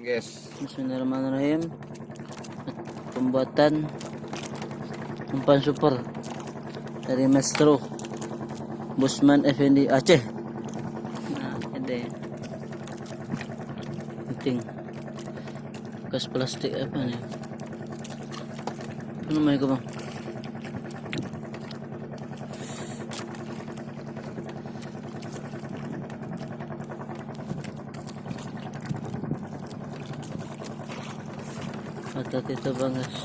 guys. Bismillahirrahmanirrahim. Pembuatan umpan super dari Maestro Busman Effendi Aceh. Nah, ini penting bekas plastik apa nih? Apa namanya itu, Bang? Mata kita bang guys.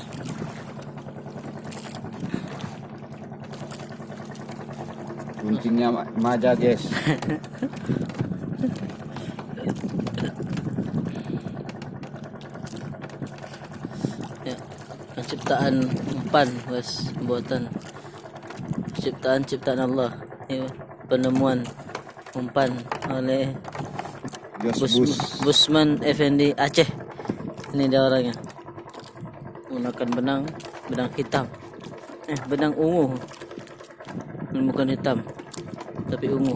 Guntingnya maja guys. Ya, penciptaan umpan guys, buatan ciptaan Allah. Ya, penemuan umpan oleh Busman Effendi Aceh. Ini dia orangnya. Menggunakan benang hitam, benang ungu, bukan hitam tapi ungu.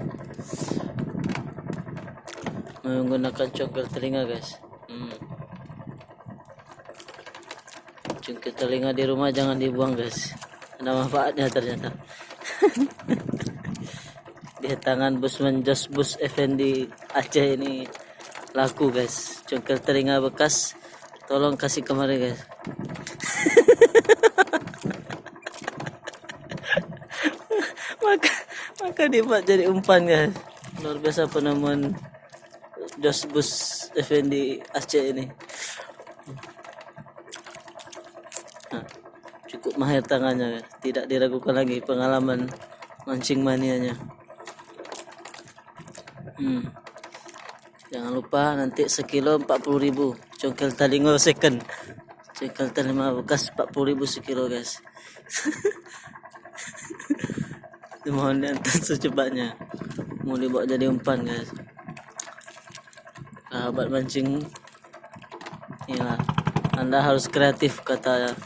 Menggunakan congkel telinga guys. Congkel telinga di rumah jangan dibuang guys, ada manfaatnya ternyata. Di tangan Busman Bus Effendi Aceh ini laku guys. Congkel telinga bekas tolong kasih kemari guys. maka dibuat jadi umpan guys. Luar biasa penemuan Bus Effendi Aceh ini. Nah, cukup mahir tangannya guys. Tidak diragukan lagi pengalaman mancing manianya. Jangan lupa nanti sekilo 40.000 congkel talingo second. Congkel telinga bekas 40.000 sekilo guys. Mohon diantar secepatnya. Mau dibawa jadi umpan guys. Sahabat mancing, inilah, Anda harus kreatif kata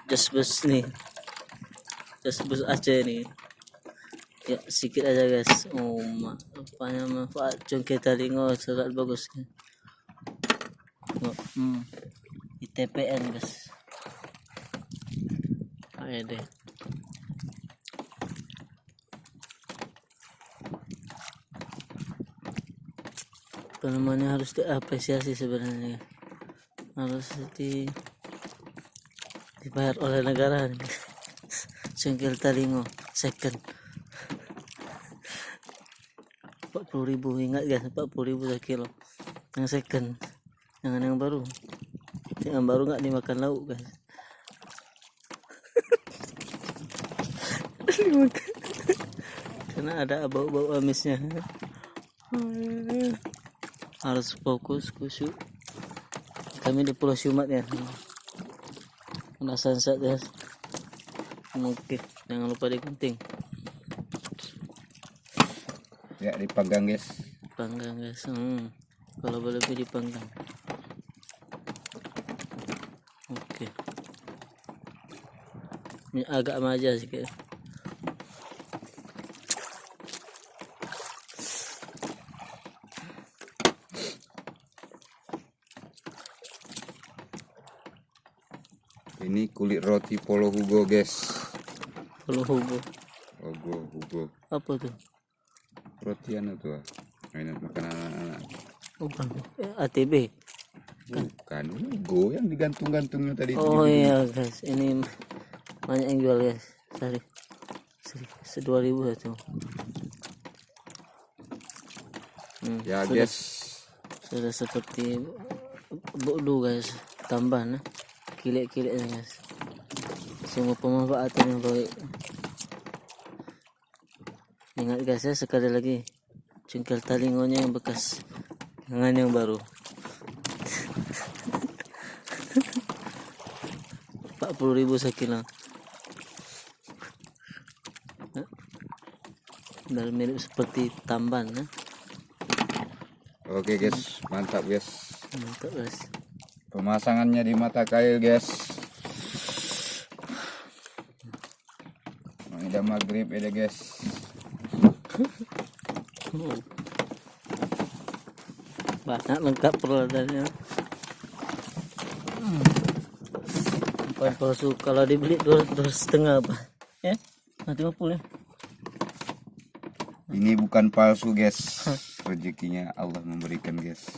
Bus nih. Bus Aceh nih. Ya sedikit aja guys. Apanya manfaat congkel talingo sangat bagus. ITPN guys. Ayo deh. Penemuannya harus diapresiasi sebenarnya. Harus dibayar oleh negara nih. Congkel talingo second 40.000, ingat guys, 40.000 sekilo. Yang second, jangan yang baru. Yang baru nggak dimakan lauk guys. Karena ada bau-bau amisnya. Harus fokus, khusyuk. Kami di Pulau Syumat ya. Kena sunset ya. Oke, jangan lupa digunting. Ya dipanggang guys. Panggang guys. Kalau boleh dipanggang. Oke. Ini agak maja sedikit. Ini kulit roti Polo Hugo guys. Polo Hugo. Hugo. Apa tuh? Roti anu tuh. Mainan makanan anak-anak. Bukan. ATB. Bukan Hugo yang digantung-gantungnya tadi. Oh iya guys, ini banyak yang jual guys. Sehari 2.000 itu. Ya guys. Sudah seperti bodoh guys. Tambah kilik-kiliknya guys. Sungguh pemanfaatan yang baik. Ingat guys ya, sekali lagi congkel talingonya yang bekas, jangan yang baru. 40.000 sekilo. Dan mirip seperti tamban ya. Oke guys, mantap guys. Mantap guys. Pemasangannya di mata kail guys. Udah maghrib ya guys. banyak lengkap peralatannya. Umpan palsu kalau dibeli 2,5 apa? Ya, nanti 50 ya. Ini bukan palsu guys, rezekinya Allah memberikan guys.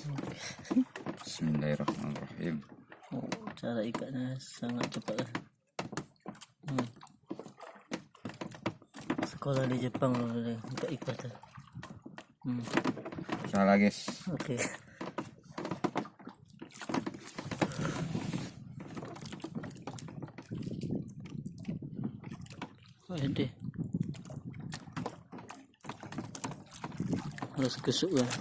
Bismillahirrahmanirrahim. Oh, cara ikatnya sangat cepat lah. Sekolah di Jepang loh ikat ikatan. Salah guys. Oke. Deh. Harus kusuk lah.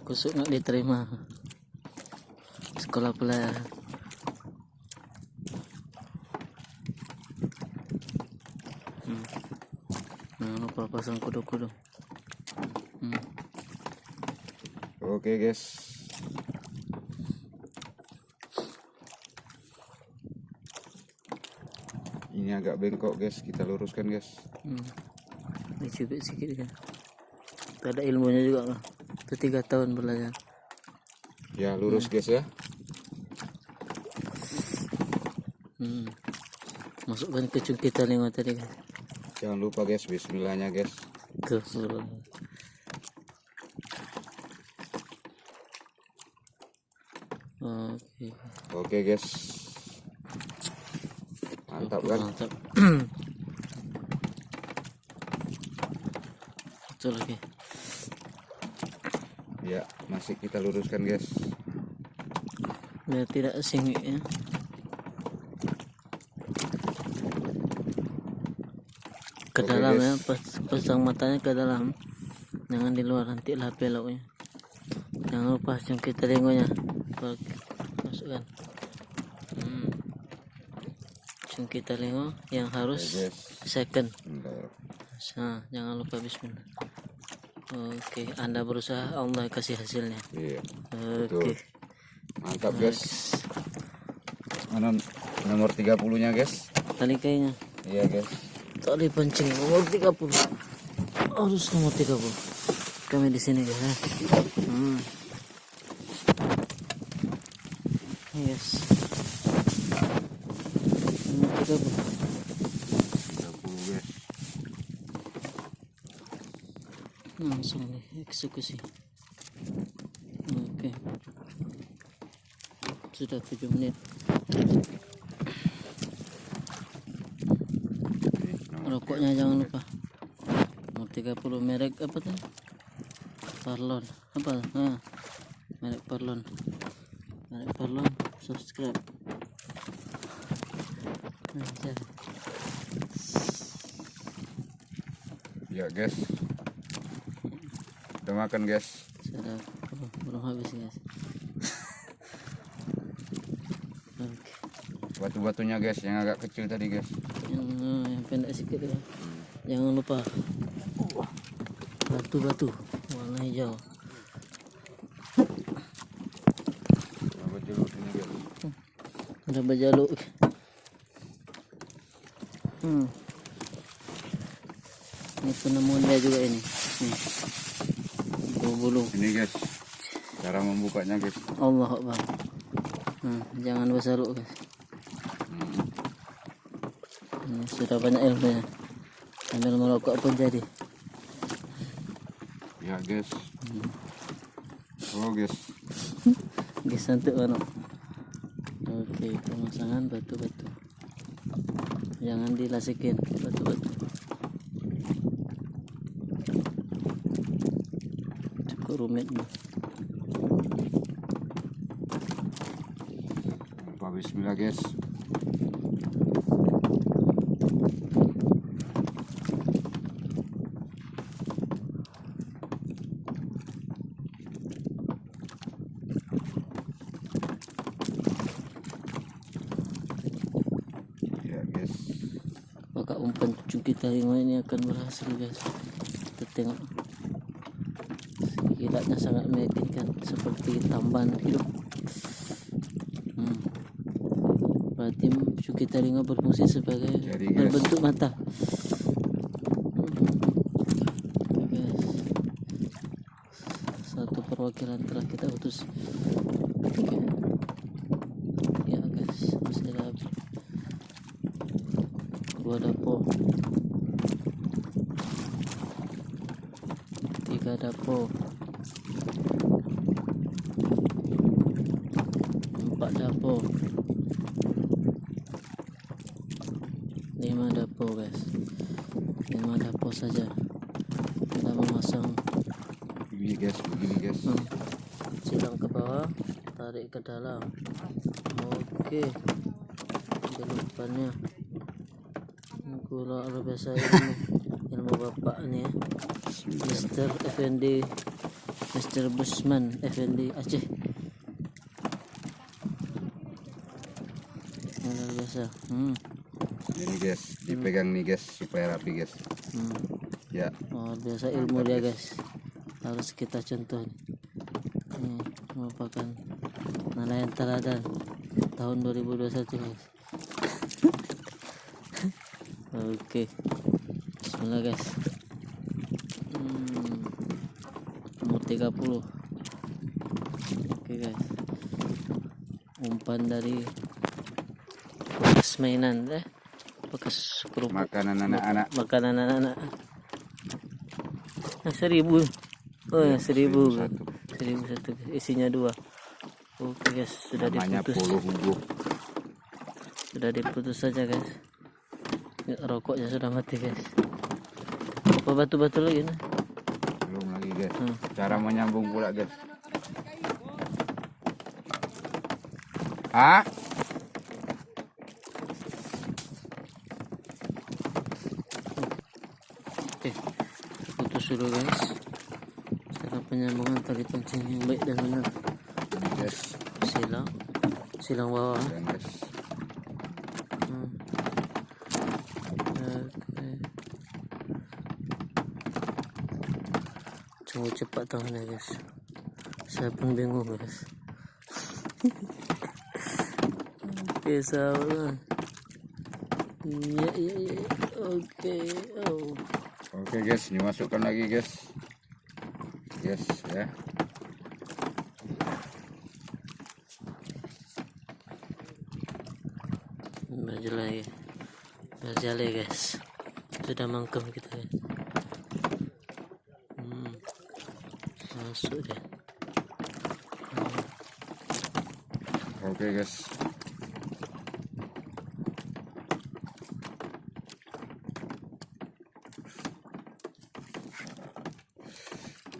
Kusuk nggak diterima. Sekolah pelayaran. Jangan lupa pasang kudu-kudu. Oke guys. Ini agak bengkok guys, kita luruskan guys. Dicubit sedikit kan. Tak ada ilmunya juga lah. Itu 3 tahun belajar. Ya lurus guys ya. Masukkan ke cungkit tali tadi kan. Jangan lupa guys, bismillahnya guys. Tuh. Oke guys. Mantap kan? Mantap. Betul lagi. Ya, masih kita luruskan guys. Biar tidak singit ya. Ke Oke, dalam guys. ya, pasang matanya ke dalam. Jangan di luar, nanti lah beloknya. Jangan lupa cungkit telingonya. Masukkan. Cungkit telingo yang harus Oke, guys. second. Bentar. Nah, jangan lupa bismillah. Oke, Anda berusaha, Allah kasih hasilnya. Iya. Oke. Mantap guys. Mana nomor 30-nya guys? Tali kayaknya. Iya guys. Tali pancing nomor 30. Harus nomor 30. Kami di sini guys. Yes. Nomor 30. 30 guys. Langsung deh eksekusi. Oke. Sudah 7 menit. Rokoknya jangan lupa. Nomor 30 merek apa tuh? Parlon. Apa? Nah, merek Parlon. Merek Parlon. Subscribe. Aja. Ya guys. Udah makan guys. Sudah belum habis guys. Oke. Batu-batunya guys, yang agak kecil tadi guys. Yang pendek sedikit ya. Jangan lupa batu-batu warna hijau. Coba jeruk ini guys. Ada berjaluk. Ini penemuan dia juga ini. Nih. Bulu. Ini guys. Cara membukanya guys. Allah Akbar. Jangan bersaluk guys. Ini sudah banyak ilmunya. Sambil merokok pun jadi. Ya guys. Oh guys. Guys untuk mana? Oke, pemasangan batu-batu. Jangan dilasikin batu-batu. Cukup rumit nih. Bismillah guys. Ya guys. Apakah umpan cungkit harimau ini akan berhasil guys? Kita tengok. Kilatnya sangat meyakinkan seperti tambahan hidup. Berarti cungkit telinga berfungsi sebagai Jadi, guys. berbentuk mata. Guys. Satu perwakilan telah kita utus. Oke. Ya guys, masih ada 2 dapo, 3 dapo, 4 dapo, 5 dapo guys. 5 dapo saja kita memasang Begini guys. silang ke bawah, tarik ke dalam. Oke, di depannya gula luar biasa ilmu bapak nih ya, Mr. Effendi, Mr. Busman Effendi Aceh. Luar biasa. Ini guys, dipegang nih guys supaya rapi guys. Ya. Luar biasa ilmu dia guys, harus kita contoh. Ini merupakan nelayan teladan tahun 2021 guys. Oke, bismillah guys. Umur 30. Oke guys, umpan dari bekas mainan bekas kerupuk, Makanan anak-anak. makanan anak-anak. 1000. Oh ya, 1000. 1001 isinya 2. Oke guys, sudah Namanya diputus. puluh hubung. Sudah diputus saja guys. Rokoknya sudah mati guys. Apa batu-batu lagi nih? Belum lagi guys. Cara menyambung pula guys. Hah? Oke, putus dulu guys. Cara penyambungan tali pancing yang baik dan benar. Ini guys. Silang bawah. Dan guys. Sungguh cepat tangannya guys. Saya pun bingung guys. Oke sahabat. Ya. Oke. Oke guys, dimasukkan lagi guys. Yes ya. Berjale guys. Sudah mangkem kita ya. Masuk deh. Oke guys.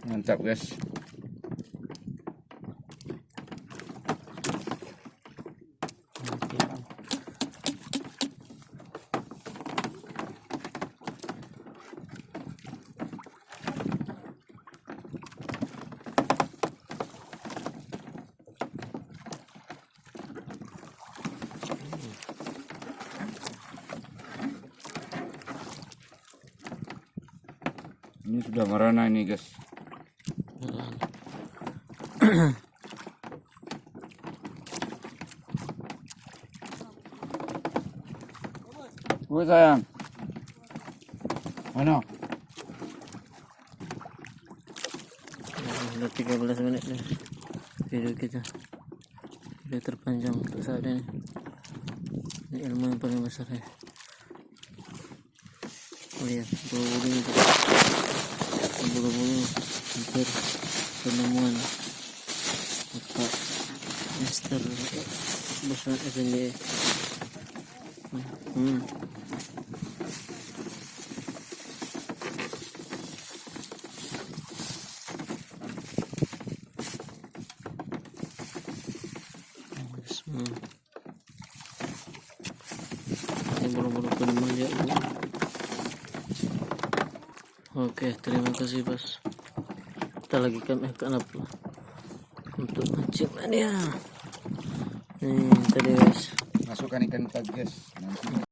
Mantap guys. Ini sudah merana ini guys. Gue sayang. Mana? Sudah 13 menit nih video kita. Video terpanjang untuk saat ini. Ini ilmu yang paling besar ya. Oh iya, bulu-bulu hampir penemuan Bapak Mr. Busman Effendi. Ini bulu-bulu penemuan ya Bu. Oke, terima kasih bos. Kita lagi kami akan upload untuk mancing mania. Nih tadi guys. Masukkan ikan tadi guys. Nanti